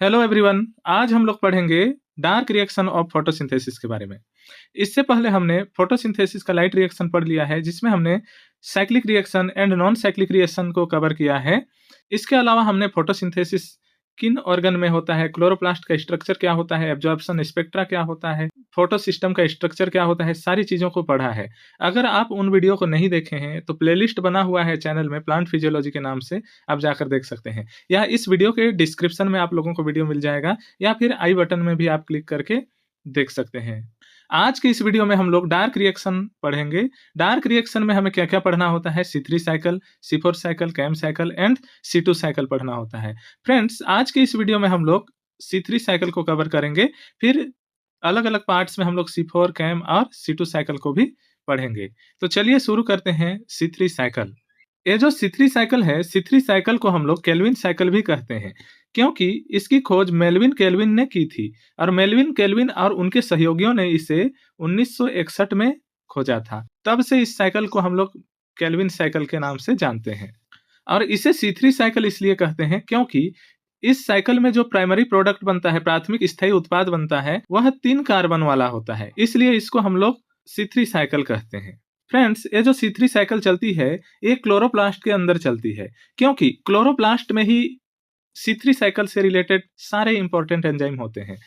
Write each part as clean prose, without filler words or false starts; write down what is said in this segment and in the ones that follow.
Hello everyone. आज हम लोग पढ़ेंगे डार्क रिएक्शन ऑफ फोटोसिंथेसिस के बारे में। इससे पहले हमने फोटोसिंथेसिस का लाइट रिएक्शन पढ़ लिया है, जिसमें हमने cyclic reaction and non cyclic reaction को कवर किया है। इसके अलावा हमने फोटोसिंथेसिस किन ऑर्गन में होता है, क्लोरोप्लास्ट का स्ट्रक्चर क्या होता है, एब्जॉर्प्शन स्पेक्ट्रा क्या होता है, फोटो सिस्टम का स्ट्रक्चर क्या होता है, सारी चीज़ों को पढ़ा है। अगर आप उन वीडियो को नहीं देखे हैं तो प्लेलिस्ट बना हुआ है चैनल में प्लांट फिजियोलॉजी के नाम से, आप जाकर देख सकते हैं, या इस वीडियो के डिस्क्रिप्शन में आप लोगों को वीडियो मिल जाएगा, या फिर आई बटन में भी आप क्लिक करके देख सकते हैं। आज के इस वीडियो में हम लोग डार्क रिएक्शन पढ़ेंगे। डार्क रिएक्शन में हमें क्या क्या पढ़ना होता है, C3 cycle, C4 cycle, CAM cycle and C2 cycle पढ़ना होता है। फ्रेंड्स, आज के इस वीडियो में हम लोग C3 साइकिल को कवर करेंगे, फिर अलग अलग पार्ट्स में हम लोग C4, कैम और C2 साइकिल को भी पढ़ेंगे। तो चलिए शुरू करते हैं C3 साइकिल। ये जो C3 साइकिल है, C3 साइकिल को हम लोग केल्विन साइकिल भी कहते हैं, क्योंकि इसकी खोज मेल्विन केल्विन ने की थी, और मेल्विन केल्विन और उनके सहयोगियों ने इसे 1961 में खोजा था। तब से इस साइकिल को हम लोग केल्विन साइकिल के नाम से जानते हैं। और इसे C3 साइकिल इसलिए कहते हैं क्योंकि इस साइकिल में जो प्राइमरी प्रोडक्ट बनता है, प्राथमिक स्थायी उत्पाद बनता है, वह 3 कार्बन वाला होता है, इसलिए इसको हम लोग C3 साइकिल कहते हैं। फ्रेंड्स, ये जो C3 साइकिल चलती है, ये क्लोरोप्लास्ट के अंदर चलती है, क्योंकि क्लोरोप्लास्ट में ही C3 साइकिल से रिलेटेड सारे इंपॉर्टेंट एंजाइम होते हैं।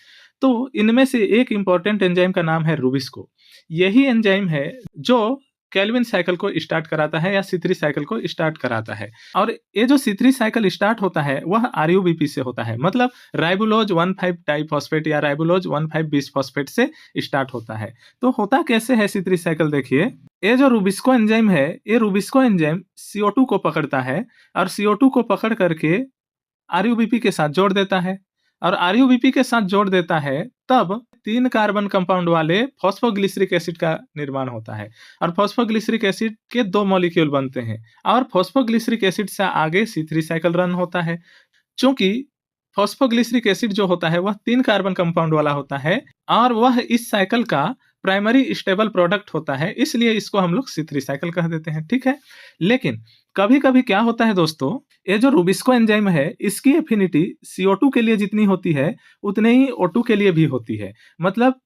तो इनमें से एक इंपॉर्टेंट एंजाइम का नाम है रूबिस्को। यही एंजाइम है जो केल्विन साइकिल को स्टार्ट कराता है या C3 साइकिल को स्टार्ट कराता है। और ये जो C3 साइकिल स्टार्ट होता है वह RUBP से होता है, मतलब राइबोलोज 1,5 डाइफॉस्फेट या राइबोलोज 1,5 बिसफॉस्फेट से स्टार्ट होता है। तो होता कैसे है C3 साइकिल, देखिए। ये जो रूबिस्को एंजाइम है, ये रूबिस्को एंजाइम CO2 को पकड़ता है और CO2 को पकड़ करके RUBP के साथ जोड़ देता है, और RUBP के साथ जोड़ देता है, तब 3 कार्बन कंपाउंड वाले फॉस्फोग्लिसरिक एसिड का निर्माण होता है, और फॉस्फोग्लिसरिक एसिड के 2 मॉलिक्यूल बनते हैं, और फॉस्फोग्लिसरिक एसिड से आगे C3 साइकिल रन होता है। चूंकि फॉस्फोग्लिसरिक एसिड जो होता है वह 3 कार्बन कंपाउंड वाला होता है, और वह इस साइकिल का प्राइमरी स्टेबल प्रोडक्ट होता है, इसलिए इसको हम लोग C3 साइकिल कह देते हैं, ठीक है। लेकिन कभी कभी क्या होता है दोस्तों, ये जो रूबिस्को एंजाइम है, इसकी एफिनिटी CO2 के लिए जितनी होती है उतने ही O2 के लिए भी होती है। मतलब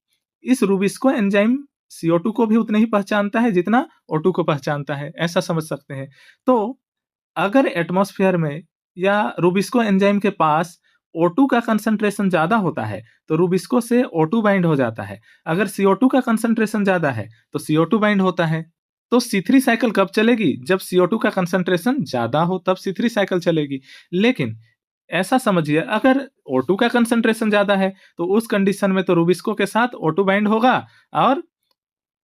इस रूबिस्को एंजाइम CO2 को भी उतने ही पहचानता है जितना O2 को पहचानता है, ऐसा समझ सकते हैं। तो अगर एटमॉस्फेयर में या रूबिस्को एंजाइम के पास O2 का कंसंट्रेशन ज्यादा होता है तो रूबिस्को से O2 बाइंड हो जाता है। अगर CO2 का कंसंट्रेशन ज्यादा है तो CO2 बाइंड होता है। तो C3 साइकिल कब चलेगी? जब CO2 का कंसंट्रेशन ज्यादा हो तब C3 साइकिल चलेगी। लेकिन ऐसा समझिए, अगर O2 का कंसंट्रेशन ज्यादा है तो उस कंडीशन में तो रूबिस्को के साथ O2 बाइंड होगा, और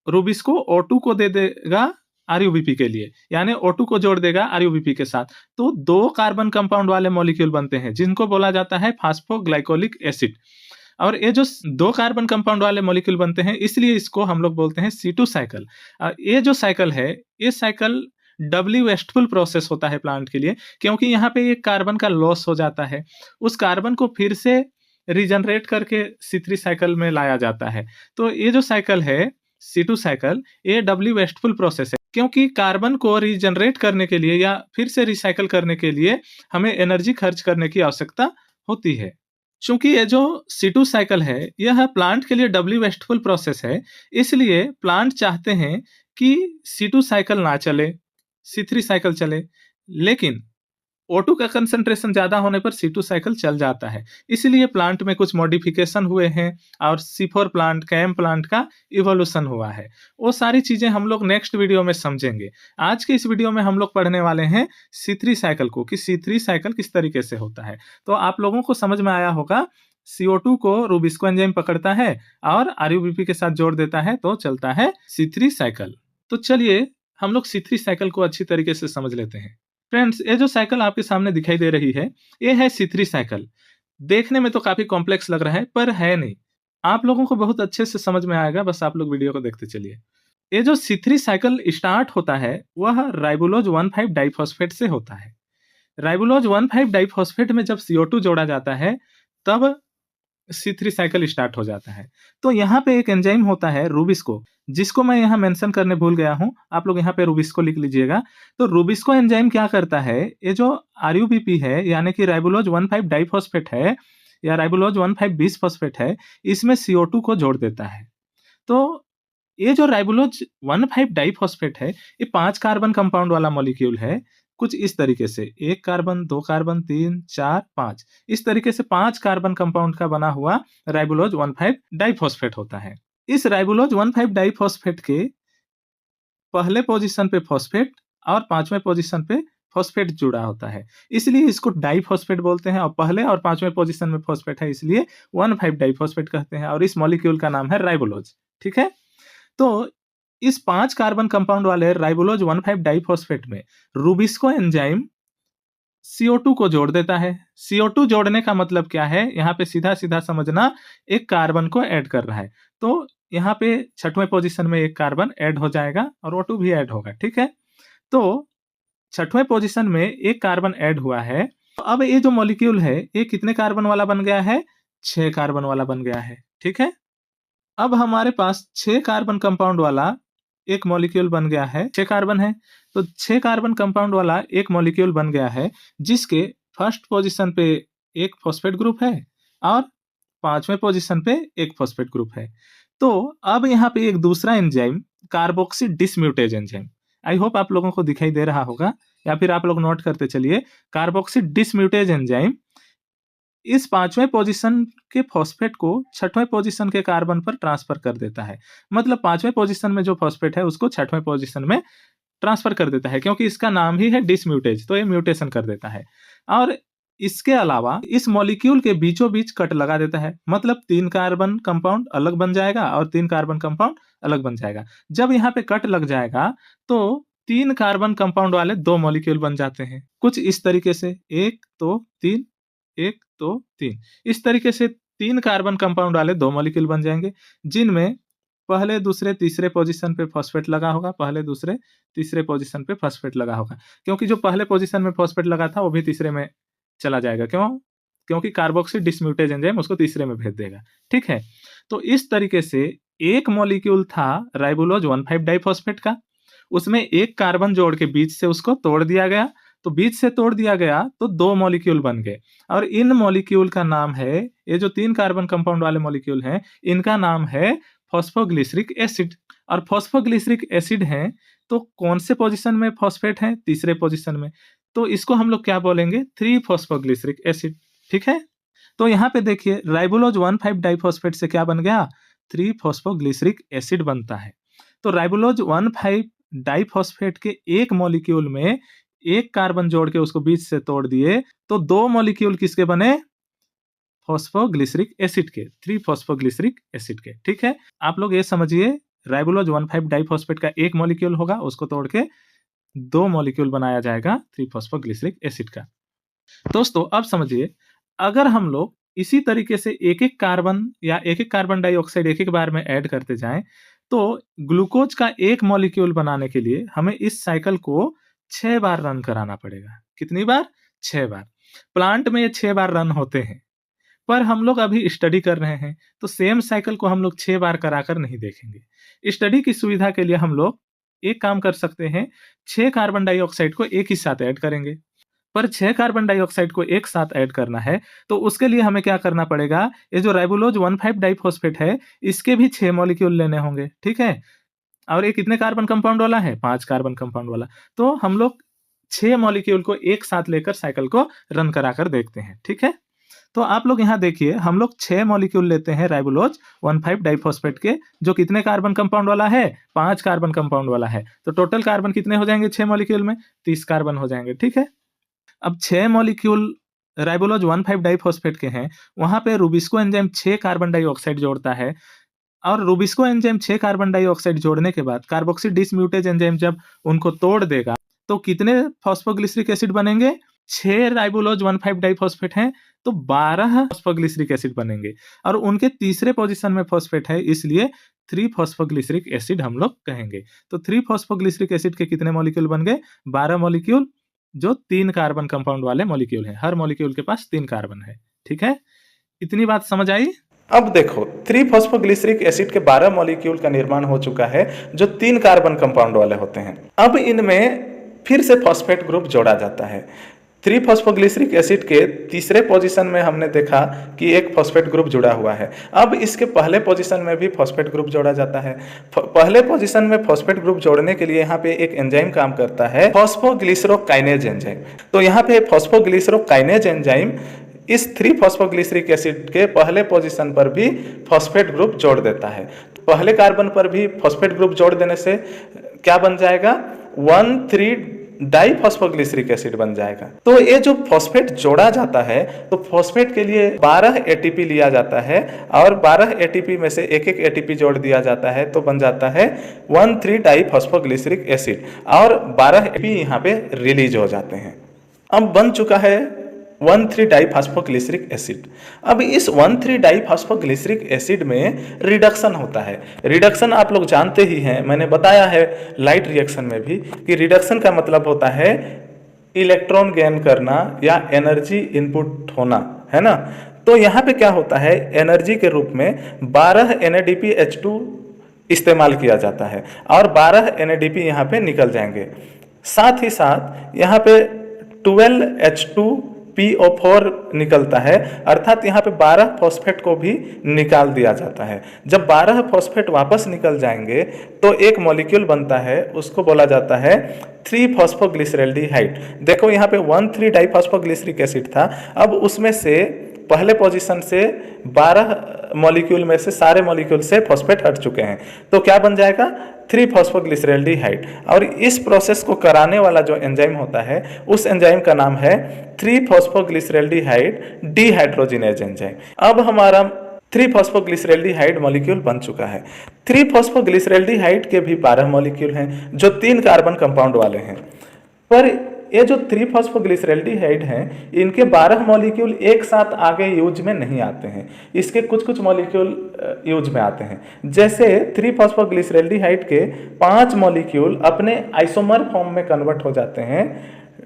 रूबिस्को O2 को दे देगा RUBP के लिए, यानी O2 को जोड़ देगा RUBP के साथ। तो 2 कार्बन कंपाउंड वाले मॉलिक्यूल बनते हैं जिनको बोला जाता है फास्फोग्लाइकोलिक एसिड। और ये जो 2 कार्बन कंपाउंड वाले मॉलिक्यूल बनते हैं, इसलिए इसको हम लोग बोलते हैं C2 साइकिल। ये जो साइकिल है, ये साइकिल डबली वेस्टफुल प्रोसेस होता है प्लांट के लिए, क्योंकि यहाँ पे एक कार्बन का लॉस हो जाता है, उस कार्बन को फिर से रिजनरेट करके C3 साइकिल में लाया जाता है। तो ये जो साइकिल है C2 साइकिल, ये डबली वेस्टफुल प्रोसेस है, क्योंकि कार्बन को रीजनरेट करने के लिए या फिर से रिसाइकल करने के लिए हमें एनर्जी खर्च करने की आवश्यकता होती है। चूंकि ये जो C2 साइकिल है यह प्लांट के लिए डबली वेस्टफुल प्रोसेस है, इसलिए प्लांट चाहते हैं कि C2 साइकिल ना चले, C3 साइकिल चले। लेकिन O2 का कंसंट्रेशन ज्यादा होने पर C2 साइकिल चल जाता है, इसलिए प्लांट में कुछ मॉडिफिकेशन हुए हैं और C4 प्लांट, कैम प्लांट का इवोल्यूशन हुआ है। वो सारी चीजें हम लोग नेक्स्ट वीडियो में समझेंगे। आज के इस वीडियो में हम लोग पढ़ने वाले हैं C3 साइकिल को, कि C3 साइकिल किस तरीके से होता है। तो आप लोगों को समझ में आया होगा, CO2 को रूबिस्को एंजाइम पकड़ता है और RUBP के साथ जोड़ देता है तो चलता है C3 साइकिल। तो चलिए हम लोग C3 साइकिल को अच्छी तरीके से समझ लेते हैं। फ्रेंड्स, ये जो साइकिल आपके सामने दिखाई दे रही है, ये है C3 साइकिल। देखने में तो काफी कॉम्प्लेक्स लग रहा है, पर है नहीं। आप लोगों को बहुत अच्छे से समझ में आएगा, बस आप लोग वीडियो को देखते चलिए। ये जो C3 साइकिल स्टार्ट होता है वह राइबोलोज 1,5 डाइफॉस्फेट से होता है। राइबोलोज 1,5 डाइफॉस्फेट में जब CO2 जोड़ा जाता है तब C3 साइकिल स्टार्ट हो जाता है। तो यहाँ पे एक एंजाइम होता है रूबिस्को, जिसको मैं यहाँ मेंशन करने भूल गया हूँ, आप लोग यहाँ पे रूबिस्को लिख लीजिएगा। तो रूबिस्को एंजाइम क्या करता है, ये जो RUBP है यानी कि राइबोलोज 1,5 डाइफॉस्फेट है, या राइबोलोज 1,5-20 फॉस्फेट है, इसमें CO2 को जोड़ देता है। तो ये जो राइबोलोज 1,5 डाइफॉस्फेट है, ये 5 कार्बन कंपाउंड वाला मॉलिक्यूल है। कुछ इस तरीके से 1 कार्बन, 2 कार्बन, 3, 4, 5 इस तरीके से 5 कार्बन कंपाउंड का बना हुआ राइबोलोज 1,5 डाइफॉस्फेट होता है। इस राइबोलोज 1,5 डाइफॉस्फेट के पहले पोजीशन पे फॉस्फेट और 5वें पोजीशन पे फॉस्फेट जुड़ा होता है, इसलिए इसको डाइफॉस्फेट बोलते हैं। और पहले और 5वें पोजीशन में फॉस्फेट है, इसलिए 1,5 डाइफॉस्फेट कहते हैं। और इस मॉलिक्यूल का नाम है राइबोलोज। ठीक है, तो इस 5 कार्बन कंपाउंड वाले राइबोलोज 1,5 डाइफॉस्फेट में रूबिस्को एंजाइम CO2 को जोड़ देता है। CO2 जोड़ने का मतलब क्या है, यहाँ पे सीधा सीधा समझना, एक कार्बन को ऐड कर रहा है। तो यहाँ पे 6वें पोजीशन में एक कार्बन ऐड हो जाएगा और O2 भी ऐड होगा। ठीक है, तो 6वें पोजीशन में एक कार्बन ऐड हुआ है। तो अब ये जो मॉलिक्यूल है, ये कितने कार्बन वाला बन गया है? 6 कार्बन वाला बन गया है। ठीक है, अब हमारे पास 6 कार्बन कंपाउंड वाला एक मॉलिक्यूल बन गया है। 6 कार्बन है, तो 6 कार्बन कंपाउंड वाला एक मॉलिक्यूल बन गया है, जिसके फर्स्ट पोजीशन पे एक फॉस्फेट ग्रुप है और 5वें पोजीशन पे एक फॉस्फेट ग्रुप है। तो अब यहाँ पे एक दूसरा enzyme, carboxy dismutase enzyme, I hope आप लोगों को दिखाई दे रहा होगा, या फिर आप लोग नोट करते चलिए। कार्बोक्सी डिसम्यूटेज एंजाइम इस 5वें पोजीशन के फॉस्फेट को 6वें पोजीशन के कार्बन पर ट्रांसफर कर देता है। मतलब 5वें पोजीशन में जो फॉस्फेट है, उसको 6वें पोजीशन में ट्रांसफर कर देता है, क्योंकि इसका नाम ही है डिसम्यूटेज, तो ये म्यूटेशन कर देता है। और इसके अलावा इस मॉलिक्यूल के बीचों बीच कट लगा देता है, मतलब 3 कार्बन कंपाउंड अलग बन जाएगा और 3 कार्बन कंपाउंड अलग बन जाएगा। जब यहाँ पे कट लग जाएगा, तो 3 कार्बन कंपाउंड वाले 2 मॉलिक्यूल बन जाते हैं, कुछ इस तरीके से, 1 2 3, 1 2 3, इस तरीके से 3 कार्बन कंपाउंड वाले 2 मॉलिक्यूल बन जाएंगे, जिनमें पहले, दूसरे, तीसरे पोजीशन पे फॉस्फेट लगा होगा। पहले, दूसरे, तीसरे पोजीशन पे फॉस्फेट लगा होगा, क्योंकि जो पहले पोजीशन में फॉस्फेट लगा था, वो भी तीसरे में चला जाएगा। क्यों? क्योंकि कार्बोक्सी डिसम्यूटेज एंजाइम उसको तीसरे में भेज देगा। ठीक है, तो इस तरीके से एक मॉलिक्यूल था राइबोलोज 1,5 डाइफॉस्फेट का, उसमें एक कार्बन जोड़ के बीच से उसको तोड़ दिया गया। तो बीच से तोड़ दिया गया तो 2 मॉलिक्यूल बन गए, और इन मॉलिक्यूल का नाम है, ये जो 3 कार्बन कंपाउंड वाले मॉलिक्यूल हैं, इनका नाम है फॉस्फोग्लिसरिक एसिड। और फॉस्फोग्लिसरिक एसिड है, तो कौन से पोजीशन में फॉस्फेट है? तीसरे पोजीशन में। तो इसको हम लोग क्या बोलेंगे? 3 फॉस्फोग्लिसरिक एसिड। ठीक है, तो यहाँ पे देखिए, राइबोलोज 1,5 डाइफॉस्फेट से क्या बन गया? 3 फॉस्फोग्लिसरिक एसिड बनता है। तो राइबोलोज 1,5 डाइफॉस्फेट के एक मॉलिक्यूल में एक कार्बन जोड़ के उसको बीच से तोड़ दिए, तो 2 मॉलिक्यूल किसके बने? फॉस्फोग्लिसरिक एसिड के, 3 फॉस्फोग्लिसरिक एसिड के। ठीक है, आप लोग ये समझिए, राइबोलोज 1,5 डाइफॉस्फेट का एक मॉलिक्यूल होगा, उसको तोड़ के 2 मॉलिक्यूल बनाया जाएगा 3 फॉस्फोग्लिसरिक एसिड का। दोस्तों, अब समझिए, अगर हम लोग इसी तरीके से एक-एक कार्बन या एक-एक कार्बन डाइऑक्साइड एक-एक बार में ऐड करते जाएं, तो ग्लूकोज का एक मॉलिक्यूल बनाने के लिए हमें इस साइकिल को 6 बार रन कराना पड़ेगा। कितनी बार? 6 बार। प्लांट में ये 6 बार रन होते हैं, पर हम लोग अभी स्टडी कर रहे हैं, तो सेम साइकिल को हम लोग 6 बार कराकर नहीं देखेंगे। स्टडी की सुविधा के लिए हम लोग एक काम कर सकते हैं, 6 कार्बन डाइऑक्साइड को एक ही साथ ऐड करेंगे। पर 6 कार्बन डाइऑक्साइड को एक साथ ऐड करना है, तो उसके लिए हमें क्या करना पड़ेगा? ये जो राइबोलोज 1,5 डाइफॉस्फेट है, इसके भी 6 मॉलिक्यूल लेने होंगे। ठीक है, और ये कितने कार्बन कंपाउंड वाला है? 5 कार्बन कंपाउंड वाला। तो हम लोग 6 मॉलिक्यूल को एक साथ लेकर साइकिल को रन कराकर देखते हैं। ठीक है, तो आप लोग यहाँ देखिए, हम लोग 6 मॉलिक्यूल लेते हैं राइबोलोज 1,5 डाइफॉस्फेट के, जो कितने कार्बन कंपाउंड वाला है? 5 कार्बन कंपाउंड वाला है। तो टोटल कार्बन कितने हो जाएंगे 6 मॉलिक्यूल में? 30 कार्बन हो जाएंगे। ठीक है, अब 6 मॉलिक्यूल राइबोलोज 1,5 डाइफॉस्फेट के हैं, वहां पे रूबिस्को एंजाइम 6 कार्बन डाइऑक्साइड जोड़ता है, और रूबिस्को एंजाइम 6 कार्बन डाइऑक्साइड जोड़ने के बाद कार्बोक्सी डिसम्यूटेज एंजाइम जब उनको तोड़ देगा, तो कितने फॉस्फोग्लिसरिक एसिड बनेंगे? 6 राइबोलोज 1,5 डाइफॉस्फेट हैं, तो 12 फॉस्फोग्लिसरिक एसिड बनेंगे, और उनके तीसरे पोजीशन में फॉस्फेट है, इसलिए 3 फॉस्फोग्लिसरिक एसिड हम लोग कहेंगे। तो 3 फॉस्फोग्लिसरिक एसिड के कितने मॉलिक्यूल बन गए? 12 मॉलिक्यूल, जो 3 कार्बन कंपाउंड वाले मॉलिक्यूल हैं। हर मॉलिक्यूल के पास 3 कार्बन है। ठीक है, इतनी बात समझ आई? अब देखो, 3 फॉस्फोग्लिसरिक एसिड के 12 मॉलिक्यूल का निर्माण हो चुका है, जो 3 कार्बन कंपाउंड वाले होते हैं। अब इनमें फिर से फॉस्फेट ग्रुप जोड़ा जाता है। 3 फॉस्फोग्लिसरिक एसिड के तीसरे पोजीशन में हमने देखा कि एक फॉस्फेट ग्रुप जुड़ा हुआ है। अब इसके पहले पोजीशन में भी फॉस्फेट ग्रुप जोड़ा जाता है। पहले पोजीशन में फॉस्फेट ग्रुप जोड़ने के लिए यहाँ पे एक एंजाइम काम करता है, फॉस्फोग्लिसरोकाइनेज एंजाइम। तो यहाँ पे फॉस्फोग्लिसरोकाइनेज एंजाइम इस 3 फॉस्फोग्लिसरिक एसिड के पहले पोजीशन पर भी फॉस्फेट ग्रुप जोड़ देता है। पहले कार्बन पर भी फॉस्फेट ग्रुप जोड़ देने से क्या बन जाएगा, 1,3 डाइफॉस्फोग्लिसरिक एसिड बन जाएगा। तो ये जो फॉस्फेट जोड़ा जाता है, तो फॉस्फेट के लिए 12 एटीपी लिया जाता है और 12 एटीपी में से एक एक एटीपी जोड़ दिया जाता है, तो बन जाता है 1,3 डाइफॉस्फोग्लिसरिक एसिड और 12 एटीपी यहाँ पे रिलीज हो जाते हैं। अब बन चुका है 1,3 डाइफॉस्फोग्लिसरिक एसिड। अब इस 1,3 डाइफॉस्फोग्लिसरिक एसिड में रिडक्शन होता है। रिडक्शन आप लोग जानते ही हैं, मैंने बताया है लाइट रिएक्शन में भी कि रिडक्शन का मतलब होता है इलेक्ट्रॉन गेन करना या एनर्जी इनपुट होना, है ना। तो यहाँ पे क्या होता है, एनर्जी के रूप में 12 NADPH2 इस्तेमाल किया जाता है और 12 NADP यहाँ पे निकल जाएंगे। साथ ही साथ यहाँ पे 12H2PO4 निकलता है, अर्थात यहाँ पे 12 फॉस्फेट को भी निकाल दिया जाता है। जब 12 फॉस्फेट वापस निकल जाएंगे तो एक मॉलिक्यूल बनता है, उसको बोला जाता है 3-फॉस्फोग्लिसरैल्डिहाइड। देखो यहाँ पे 1,3 डाइफॉस्फोग्लिसरिक एसिड था, अब उसमें से पहले पोजीशन से 12 मॉलिक्यूल में से सारे मॉलिक्यूल से फॉस्फेट हट चुके हैं, तो क्या बन जाएगा, 3-फॉस्फोग्लिसरैल्डिहाइड। और इस प्रोसेस को कराने वाला जो एंजाइम होता है, उस एंजाइम का नाम है 3-फॉस्फोग्लिसरैल्डिहाइड डिहाइड्रोजिनेज एंजाइम। अब हमारा 3-फॉस्फोग्लिसरैल्डिहाइड मॉलिक्यूल बन चुका है। 3-फॉस्फोग्लिसरैल्डिहाइड के भी 12 मॉलिक्यूल हैं जो 3 कार्बन कंपाउंड वाले हैं, पर ये जो 3-फॉस्फोग्लिसरैल्डिहाइड हैं, इनके 12 मॉलिक्यूल एक साथ आगे यूज में नहीं आते हैं, इसके कुछ कुछ मॉलिक्यूल यूज में आते हैं। जैसे 3-फॉस्फोग्लिसरैल्डिहाइड के 5 मॉलिक्यूल अपने आइसोमर फॉर्म में कन्वर्ट हो जाते हैं,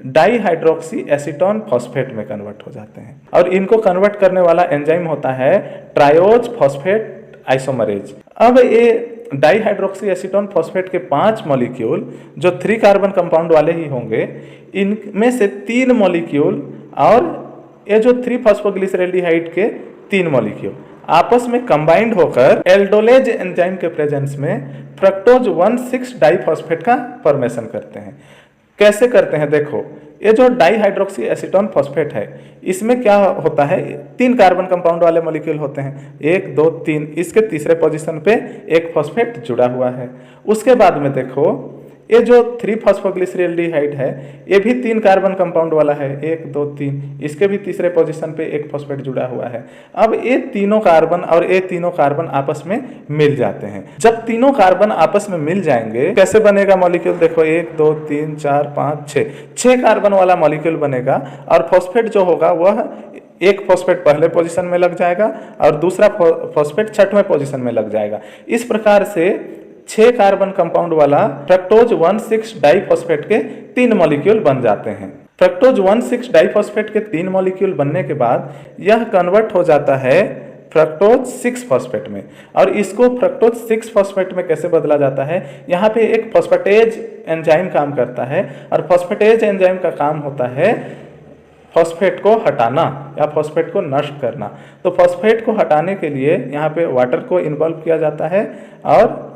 डाइहाइड्रोक्सी एसीटोन फॉस्फेट में कन्वर्ट हो जाते हैं, और इनको कन्वर्ट करने वाला एंजाइम होता है ट्रायोज फॉस्फेट आइसोमरेज। अब ये डाइहाइड्रोक्सी एसीटोन फॉस्फेट के 5 मॉलिक्यूल जो 3 कार्बन कंपाउंड वाले ही होंगे, इनमें से 3 मॉलिक्यूल और ये जो 3-फॉस्फोग्लिसरैल्डिहाइड के 3 मॉलिक्यूल आपस में कंबाइंड होकर एल्डोलेज एंजाइम के प्रेजेंस में फ्रक्टोज 1,6 डाइफॉस्फेट का फॉर्मेशन करते हैं। कैसे करते हैं, देखो ये जो डाइहाइड्रोक्सी एसीटोन फॉस्फेट है, इसमें क्या होता है, 3 कार्बन कंपाउंड वाले मॉलिक्यूल होते हैं, 1 2 3, इसके तीसरे पोजीशन पे एक फॉस्फेट जुड़ा हुआ है। उसके बाद में देखो ये जो 3-फॉस्फोग्लिसरैल्डिहाइड है, ये भी 3 कार्बन कंपाउंड वाला है, 1 2 3, इसके भी तीसरे पोजीशन पे एक फॉस्फेट जुड़ा हुआ है। अब ये तीनों कार्बन और ये तीनों कार्बन आपस में मिल जाते हैं। जब तीनों कार्बन आपस में मिल जाएंगे, कैसे बनेगा मॉलिक्यूल, देखो 1 2 3 4 5 6 कार्बन वाला मॉलिक्यूल बनेगा, और फॉस्फेट जो होगा वह एक फॉस्फेट पहले पोजीशन में लग जाएगा और दूसरा फॉस्फेट 6वें पोजीशन में लग जाएगा। इस प्रकार से 6 कार्बन कंपाउंड वाला फ्रक्टोज 1,6 डाइफॉस्फेट के 3 मॉलिक्यूल बन जाते हैं। फ्रक्टोज 1,6 डाइफॉस्फेट के 3 मॉलिक्यूल बनने के बाद यह कन्वर्ट हो जाता है फ्रक्टोज 6 फॉस्फेट में, और इसको फ्रक्टोज 6 फॉस्फेट में कैसे बदला जाता है, यहाँ पे एक फॉस्फेटेज एंजाइम काम करता है, और फॉस्फेटेज एंजाइम का काम होता है फॉस्फेट को हटाना या फॉस्फेट को नष्ट करना। तो फॉस्फेट को हटाने के लिए यहाँ पे वाटर को इन्वॉल्व किया जाता है और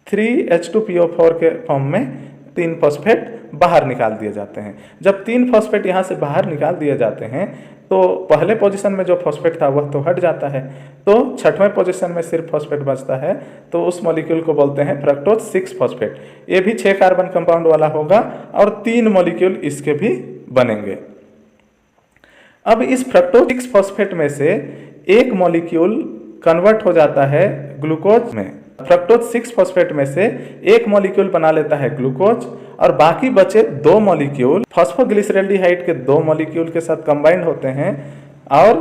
3H2PO4 के फॉर्म में 3 फॉस्फेट बाहर निकाल दिए जाते हैं। जब 3 फॉस्फेट यहाँ से बाहर निकाल दिए जाते हैं, तो पहले पोजीशन में जो फॉस्फेट था वह तो हट जाता है, तो 6वें पोजीशन में सिर्फ फॉस्फेट बचता है, तो उस मॉलिक्यूल को बोलते हैं फ्रक्टोज 6 फॉस्फेट। ये भी 6 कार्बन कंपाउंड वाला होगा और 3 मॉलिक्यूल इसके भी बनेंगे। अब इस फ्रक्टोज 6 फॉस्फेट में से एक मॉलिक्यूल कन्वर्ट हो जाता है ग्लूकोज में। फ्रक्टोज 6 फॉस्फेट में से एक मॉलिक्यूल बना लेता है ग्लूकोज, और बाकी बचे 2 मॉलिक्यूल फॉस्फोग्लिसरैल्डिहाइड के 2 मॉलिक्यूल के साथ कंबाइंड होते हैं और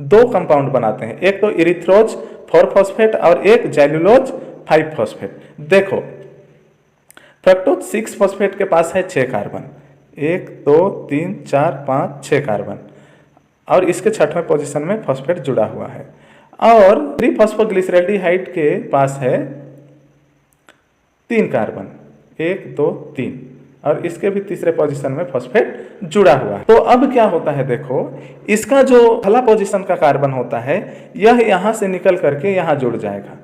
2 कंपाउंड बनाते हैं, एक तो इरिथ्रोज 4 फॉस्फेट और एक जैलुलोज 5 फॉस्फेट। देखो फ्रक्टोज 6 फॉस्फेट के पास है 6 कार्बन, 1 2 3 4 5 6 कार्बन, और इसके 6वें पोजीशन में फॉस्फेट जुड़ा हुआ है। और 3-फॉस्फोग्लिसरैल्डिहाइड के पास है 3 कार्बन, 1 2 3, और इसके भी तीसरे पोजीशन में फॉस्फेट जुड़ा हुआ है। तो अब क्या होता है, देखो इसका जो पहला पोजीशन का कार्बन होता है यह यहाँ से निकल करके यहाँ जुड़ जाएगा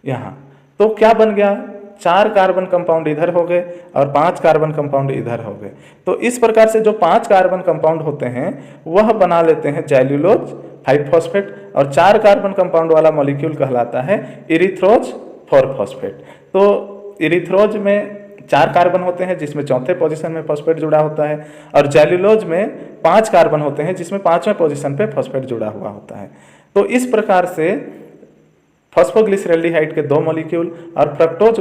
यहाँ। तो क्या बन गया, 4 कार्बन कंपाउंड इधर हो गए और 5 कार्बन कंपाउंड इधर हो गए। तो इस प्रकार से जो 5 कार्बन कंपाउंड होते हैं वह बना लेते हैं जैल्यूलोज 5 फॉस्फेट, और 4 कार्बन कंपाउंड वाला मॉलिक्यूल कहलाता है इरिथ्रोज 4 फॉस्फेट। तो इरिथ्रोज में 4 कार्बन होते हैं जिसमें चौथे पोजीशन में फॉस्फेट जुड़ा होता है, और जैल्यूलोज में 5 कार्बन होते हैं जिसमें 5वें पोजीशन पे फॉस्फेट जुड़ा हुआ होता है। तो इस प्रकार से फॉस्फोग्लिसरैल्डिहाइड के 2 मॉलिक्यूल और फ्रक्टोज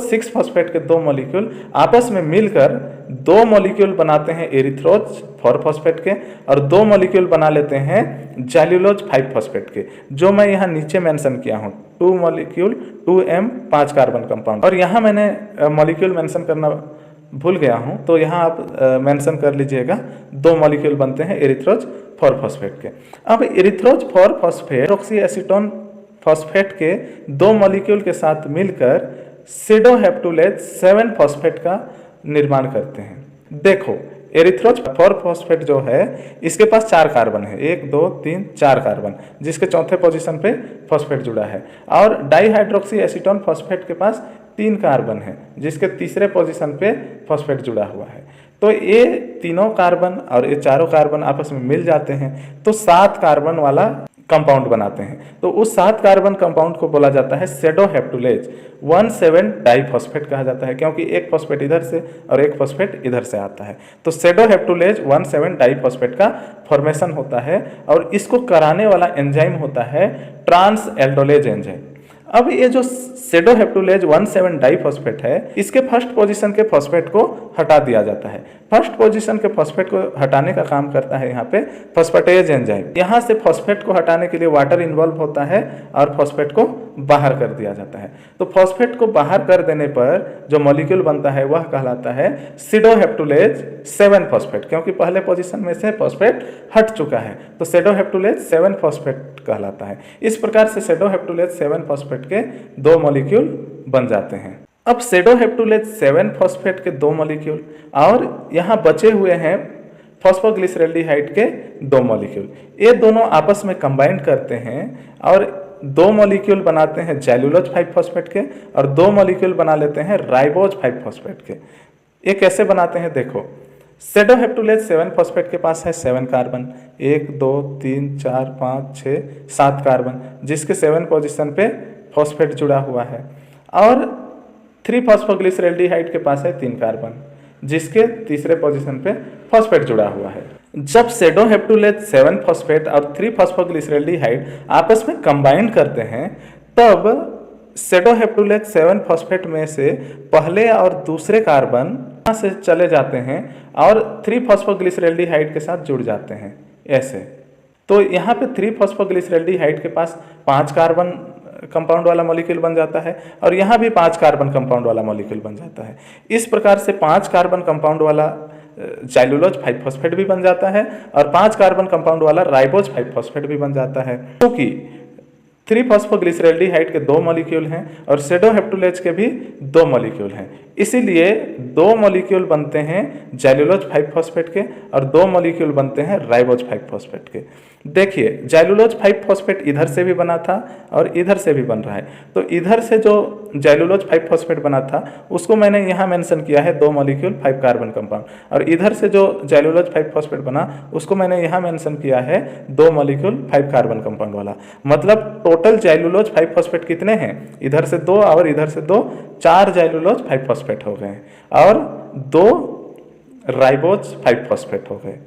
6 फॉस्फेट के 2 मॉलिक्यूल आपस में मिलकर 2 मॉलिक्यूल बनाते हैं एरिथ्रोज 4 फॉस्फेट के, और 2 मॉलिक्यूल बना लेते हैं जैल्यूलोज 5 फॉस्फेट के, जो मैं यहाँ नीचे मेंशन किया हूँ 2 मॉलिक्यूल 2M 5 कार्बन कंपाउंड। और यहाँ मैंने मॉलिक्यूल मेंशन करना भूल गया हूँ, तो यहाँ आप मेंशन कर लीजिएगा 2 मॉलिक्यूल बनते हैं एरिथ्रोज 4 फॉस्फेट के। अब erythrose 4 phosphate oxy acetone phosphate के 2 मॉलिक्यूल के साथ मिलकर सिडोहेप्टुलेज 7 फॉस्फेट का निर्माण करते हैं। देखो एरिथ्रोज 4 फॉस्फेट जो है इसके पास 4 कार्बन है, 1 2 3 4 कार्बन, जिसके चौथे पोजीशन पे फॉस्फेट जुड़ा है, और डाईहाइड्रोक्सी एसीटोन फॉस्फेट के पास 3 कार्बन है जिसके तीसरे पोजीशन पे फॉस्फेट जुड़ा हुआ है। तो ये तीनों कार्बन और ये चारों कार्बन आपस में मिल जाते हैं तो 7 कार्बन वाला कंपाउंड बनाते हैं। तो उस 7 कार्बन कंपाउंड को बोला जाता है सेडोहेप्टुलेज 17 डाइफॉस्फेट कहा जाता है, क्योंकि एक फॉस्फेट इधर से और एक फॉस्फेट इधर से आता है। तो सेडोहेप्टुलेज 17 डाइफॉस्फेट का फॉर्मेशन होता है, और इसको कराने वाला एंजाइम होता है ट्रांस एल्डोलेज एंजाइम। अब ये जो सेडोहेप्टुलेज 17 डाइफॉस्फेट है इसके फर्स्ट पोजीशन के फॉस्फेट को हटा दिया जाता है। फर्स्ट पोजीशन के फॉस्फेट को हटाने का काम करता है यहाँ पे फॉस्फेटेज एंजाइम। यहाँ से फॉस्फेट को हटाने के लिए वाटर इन्वॉल्व होता है और फॉस्फेट को बाहर कर दिया जाता है। तो फॉस्फेट को बाहर कर देने पर जो मॉलिक्यूल बनता है वह कहलाता है सिडोहेप्टुलेज 7 फॉस्फेट, क्योंकि पहले पोजीशन में से फॉस्फेट हट चुका है तो सेडोहेप्टुलेज 7 फॉस्फेट कहलाता है। इस प्रकार से सेडोहेप्टुलेज 7 फॉस्फेट के 2 मॉलिक्यूल बन जाते हैं। अब सेडोहेप्टुलेज 7 फॉस्फेट के 2 मॉलिक्यूल और यहाँ बचे हुए हैं फॉस्फोग्लिसरैल्डिहाइड के 2 मॉलिक्यूल, ये दोनों आपस में कंबाइन करते हैं और 2 मॉलिक्यूल बनाते हैं जैल्यूलोज 5 फॉस्फेट के, और 2 मॉलिक्यूल बना लेते हैं राइबोज 5 फॉस्फेट के। ये कैसे बनाते हैं, देखो सेडोहेप्टुलेज 7 फॉस्फेट के पास है 7 कार्बन, 1 2 3 4 5 6 7 कार्बन, जिसके 7 पोजीशन पे फॉस्फेट जुड़ा हुआ है, और 3 फॉस्फोग्लिसरैल्डिहाइड के पास है 3 कार्बन, जिसके तीसरे पोजीशन पे फॉस्फेट जुड़ा हुआ है। जब सेडोहेप्टुलेज 7 फॉस्फेट और 3 फॉस्फोग्लिसरैल्डिहाइड आपस में कंबाइन करते हैं तब सेडोहेप्टुलेज 7 फॉस्फेट में से पहले और दूसरे कार्बन यहाँ से चले जाते हैं और 3 फॉस्फोग्लिसरैल्डिहाइड के साथ जुड़ जाते हैं ऐसे। तो यहाँ पे 3 फॉस्फोग्लिसरैल्डिहाइड के पास 5 कार्बन कंपाउंड वाला मॉलिक्यूल बन जाता है, और यहाँ भी 5 कार्बन कंपाउंड वाला मॉलिक्यूल बन जाता है। इस प्रकार से 5 कार्बन कंपाउंड वाला जैल्यूलोज 5 फॉस्फेट भी बन जाता है और 5 कार्बन कंपाउंड वाला राइबोज 5 फॉस्फेट भी बन जाता है, क्योंकि 3 फॉस्फोग्लिसरैल्डिहाइड के 2 मॉलिक्यूल हैं और सेडोहेप्टुलेज के भी 2 मॉलिक्यूल हैं। इसीलिए 2 मॉलिक्यूल बनते हैं जैल्यूलोज 5 फॉस्फेट के और 2 मॉलिक्यूल बनते हैं राइबोज 5 फॉस्फेट के। देखिए जैल्यूलोज 5 फॉस्फेट इधर से भी बना था और इधर से भी बन रहा है, तो इधर से जो जैल्यूलोज 5 फॉस्फेट बना था उसको मैंने यहाँ मेंशन किया है 2 मॉलिक्यूल 5 कार्बन कंपाउंड, और इधर से जो जैल्यूलोज 5 फॉस्फेट बना उसको मैंने यहाँ मेंशन किया है 2 मॉलिक्यूल 5 कार्बन कंपाउंड वाला। मतलब टोटल जैल्यूलोज 5 फॉस्फेट कितने हैं, इधर से 2 और इधर से 2, 4 जैल्यूलोज 5 फॉस्फेट हो गए और 2 राइबोज 5 फॉस्फेट हो गए।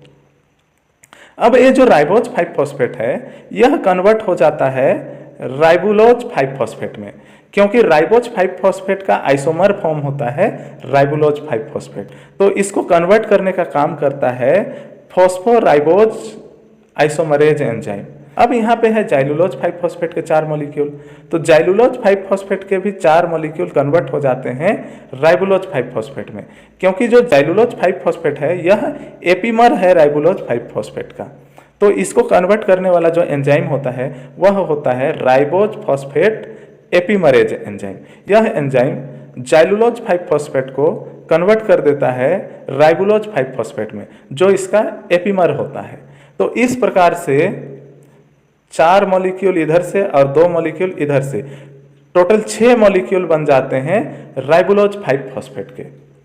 अब ये जो राइबोज 5 फॉस्फेट है यह कन्वर्ट हो जाता है राइबुलोज 5 फॉस्फेट में, क्योंकि राइबोज 5 फॉस्फेट का आइसोमर फॉर्म होता है राइबुलोज 5 फॉस्फेट। तो इसको कन्वर्ट करने का काम करता है फॉस्फोराइबोज आइसोमरेज एंजाइम। अब यहाँ पे है जैल्यूलोज 5 फॉस्फेट के 4 मॉलिक्यूल, तो जैल्यूलोज 5 फॉस्फेट के भी 4 मॉलिक्यूल कन्वर्ट हो जाते हैं राइबुलोज 5 फॉस्फेट में, क्योंकि जो जैल्यूलोज 5 फॉस्फेट है यह एपीमर है राइबुलोज 5 फॉस्फेट का। तो इसको कन्वर्ट करने वाला जो एंजाइम होता है वह होता है राइबोज फॉस्फेट एपीमरेज एंजाइम। यह एंजाइम जाइलुलोज 5 फॉस्फेट को कन्वर्ट कर देता है राइबुलोज 5 फॉस्फेट में, जो इसका एपीमर होता है। तो इस प्रकार से 4 मॉलिक्यूल इधर से और 2 मॉलिक्यूल इधर से, टोटल 6 मॉलिक्यूल बन जाते हैं राइबुलोज 5 फॉस्फेट के।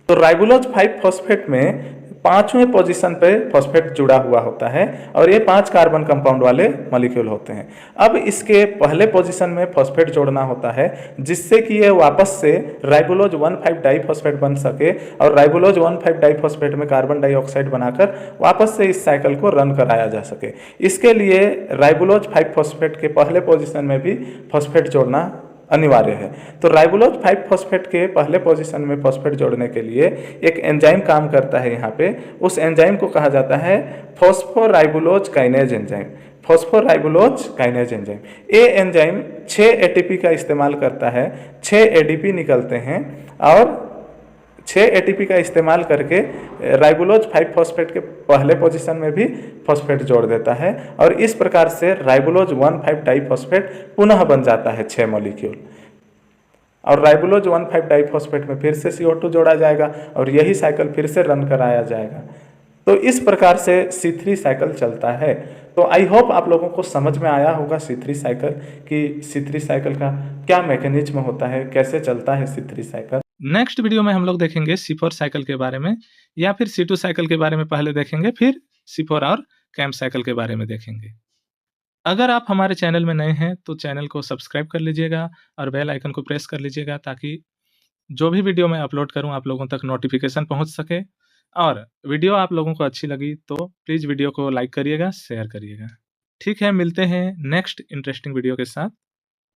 तो राइबुलोज 5 फॉस्फेट में 5वें पोजीशन पे फॉस्फेट जुड़ा हुआ होता है और ये 5 कार्बन कंपाउंड वाले मॉलिक्यूल होते हैं। अब इसके पहले पोजीशन में फॉस्फेट जोड़ना होता है, जिससे कि ये वापस से राइबुलोज 1,5 डाइफॉस्फेट बन सके और राइबुलोज 1,5 डाइफॉस्फेट में कार्बन डाइऑक्साइड बनाकर वापस से इस साइकिल को रन कराया जा सके। इसके लिए राइबुलोज 5 फॉस्फेट के पहले पोजीशन में भी फॉस्फेट जोड़ना अनिवार्य है। तो राइबुलोज 5 फॉस्फेट के पहले पोजीशन में फॉस्फेट जोड़ने के लिए एक एंजाइम काम करता है यहाँ पे। उस एंजाइम को कहा जाता है फॉस्फोराइबुलोज काइनेज एंजाइम। फॉस्फोराइबुलोज काइनेज एंजाइम, ये एंजाइम 6 एटीपी का इस्तेमाल करता है। 6 एडीपी निकलते हैं और 6 एटीपी का इस्तेमाल करके राइबुलोज 5 फॉस्फेट के पहले पोजीशन में भी फॉस्फेट जोड़ देता है और इस प्रकार से राइबुलोज 1,5 डाइफॉस्फेट पुनः बन जाता है 6 मॉलिक्यूल। और राइबुलोज 1,5 डाइफॉस्फेट में फिर से CO2 जोड़ा जाएगा और यही साइकिल फिर से रन कराया जाएगा। तो इस प्रकार से C3 साइकिल चलता है। तो आई होप आप लोगों को समझ में आया होगा C3 साइकिल, कि C3 साइकिल का क्या मैकेनिज्म होता है, कैसे चलता है C3 साइकिल। नेक्स्ट वीडियो में हम लोग देखेंगे C4 साइकिल के बारे में, या फिर C2 साइकिल के बारे में पहले देखेंगे, फिर C4 और कैम्प साइकिल के बारे में देखेंगे। अगर आप हमारे चैनल में नए हैं तो चैनल को सब्सक्राइब कर लीजिएगा और बेल आइकन को प्रेस कर लीजिएगा, ताकि जो भी वीडियो मैं अपलोड करूं आप लोगों तक नोटिफिकेशन पहुंच सके। और वीडियो आप लोगों को अच्छी लगी तो प्लीज़ वीडियो को लाइक करिएगा, शेयर करिएगा। ठीक है, मिलते हैं नेक्स्ट इंटरेस्टिंग वीडियो के साथ।